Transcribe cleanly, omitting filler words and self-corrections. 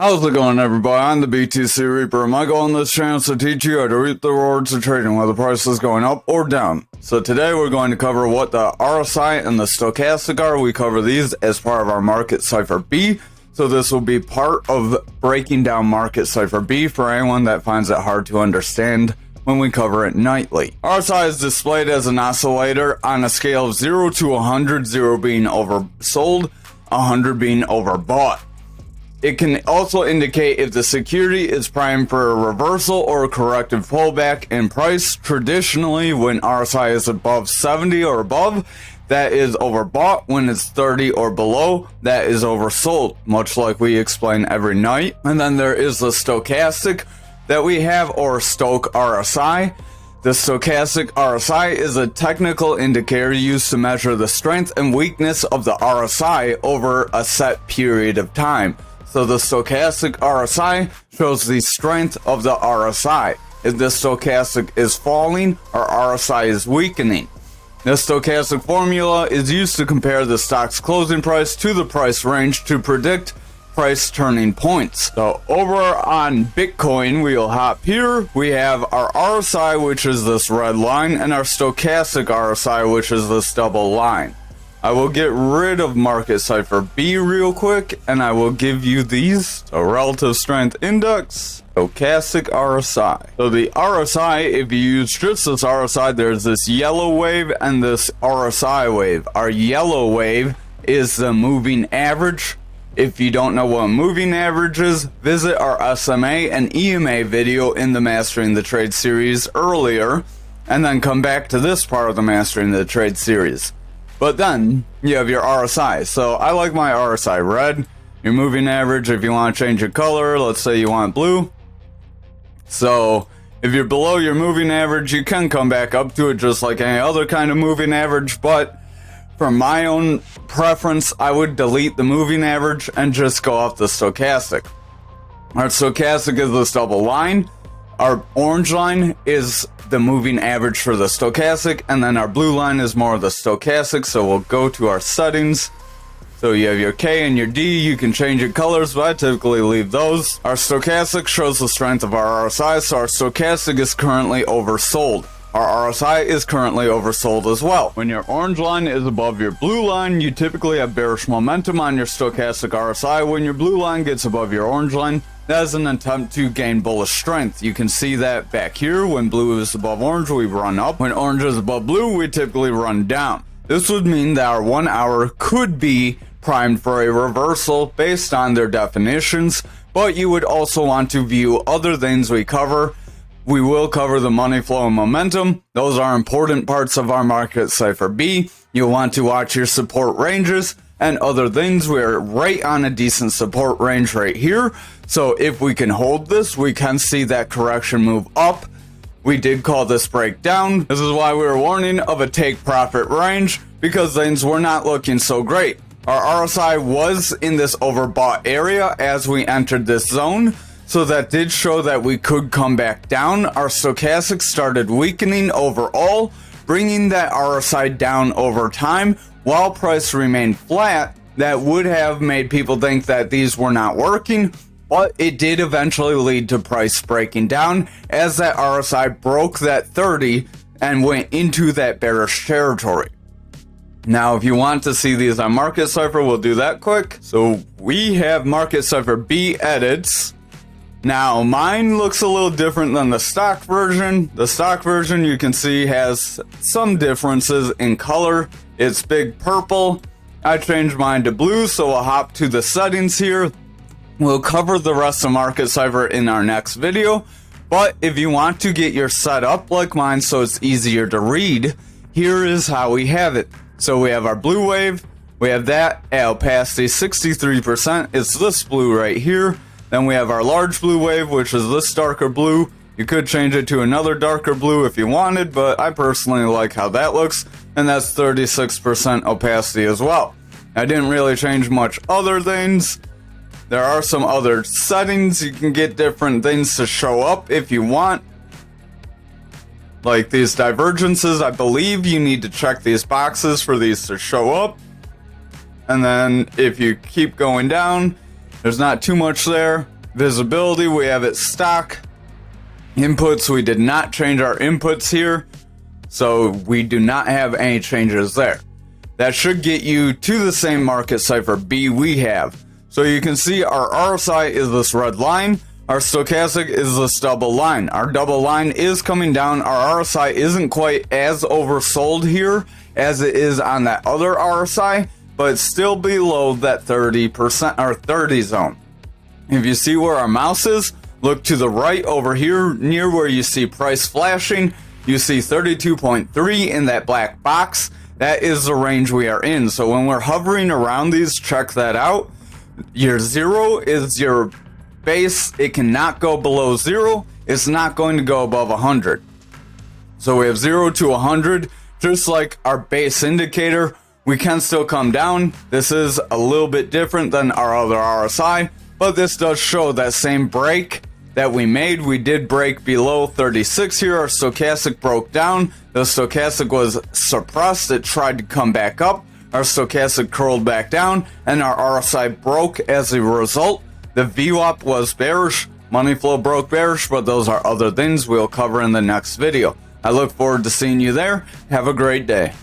How's it going, everybody? I'm the BTC Reaper, and my goal on this channel is to teach you how to reap the rewards of trading, whether the price is going up or down. So today we're going to cover what the RSI and the stochastic are. We cover these as part of our Market Cipher B. So this will be part of breaking down Market Cipher B for anyone that finds it hard to understand when we cover it nightly. RSI is displayed as an oscillator on a scale of 0 to 100, 0 being oversold, 100 being overbought. It can also indicate if the security is primed for a reversal or a corrective pullback in price. Traditionally, when RSI is above 70 or above, that is overbought. When it's 30 or below, that is oversold, much like we explain every night. And then there is the stochastic that we have, or Stoch RSI. The stochastic RSI is a technical indicator used to measure the strength and weakness of the RSI over a set period of time. So the stochastic RSI shows the strength of the RSI. If the stochastic is falling, our RSI is weakening. The stochastic formula is used to compare the stock's closing price to the price range to predict price turning points. So over on Bitcoin, we'll hop here. We have our RSI, which is this red line, and our stochastic RSI, which is this double line. I will get rid of Market Cipher B real quick, and I will give you these: a relative strength index, stochastic RSI. So the RSI, if you use just this RSI, there's this yellow wave and this RSI wave. Our yellow wave is the moving average. If you don't know what a moving average is, visit our SMA and EMA video in the Mastering the Trade series earlier, and then come back to this part of the Mastering the Trade series. But then you have your RSI. So I like my RSI red. Your moving average, if you want to change your color, let's say you want blue. So if you're below your moving average, you can come back up to it just like any other kind of moving average. But for my own preference, I would delete the moving average and just go off the stochastic. Our stochastic is this double line. Our orange line is the moving average for the stochastic, and then our blue line is more of the stochastic. So we'll go to our settings. So you have your K and your D. You can change your colors, but I typically leave those. Our stochastic shows the strength of our RSI, so our stochastic is currently oversold. Our RSI is currently oversold as well. When your orange line is above your blue line, you typically have bearish momentum on your stochastic RSI. When your blue line gets above your orange line, that is an attempt to gain bullish strength. You can see that back here. When blue is above orange, we run up. When orange is above blue, we typically run down. This would mean that our 1 hour could be primed for a reversal based on their definitions, but you would also want to view other things we cover. We will cover the money flow and momentum. Those are important parts of our Market Cipher B. You'll want to watch your support ranges and other things. We're right on a decent support range right here. So if we can hold this, we can see that correction move up. We did call this breakdown. This is why we were warning of a take profit range, because things were not looking so great. Our RSI was in this overbought area as we entered this zone. So that did show that we could come back down. Our stochastic started weakening overall, bringing that RSI down over time. While price remained flat, that would have made people think that these were not working, but it did eventually lead to price breaking down as that RSI broke that 30 and went into that bearish territory. Now, if you want to see these on Market Cipher, we'll do that quick. So we have Market Cipher B edits. Now, mine looks a little different than the stock version. The stock version, you can see, has some differences in color. It's big purple. I changed mine to blue, so we'll hop to the settings here. We'll cover the rest of Market Cipher in our next video. But if you want to get your setup like mine so it's easier to read, here is how we have it. So we have our blue wave. We have that at opacity 63%. It's this blue right here. Then we have our large blue wave, which is this darker blue. You could change it to another darker blue if you wanted, but I personally like how that looks. And that's 36% opacity as well. I didn't really change much other things. There are some other settings. You can get different things to show up if you want. Like these divergences, I believe you need to check these boxes for these to show up. And then if you keep going down, there's not too much there. visibility, we have it stock. Inputs, we did not change our inputs here, so we do not have any changes there. That should get you to the same market cipher B we have. So you can see our RSI is this red line, our stochastic is this double line. Our double line is coming down. Our RSI isn't quite as oversold here as it is on that other RSI, but it's still below that 30% or 30 zone. If you see where our mouse is, look to the right over here near where you see price flashing. You see 32.3 in that black box. That is the range we are in. So when we're hovering around these, check that out. Your 0 is your base. It cannot go below 0. It's not going to go above 100. So we have 0 to 100. Just like our base indicator, we can still come down. This is a little bit different than our other RSI, but this does show that same break that we made. We did break below 36 here. Our stochastic broke down. The stochastic was suppressed. It tried to come back up. Our stochastic curled back down, and our RSI broke as a result. The VWAP was bearish. Money flow broke bearish, but those are other things we'll cover in the next video. I look forward to seeing you there. Have a great day.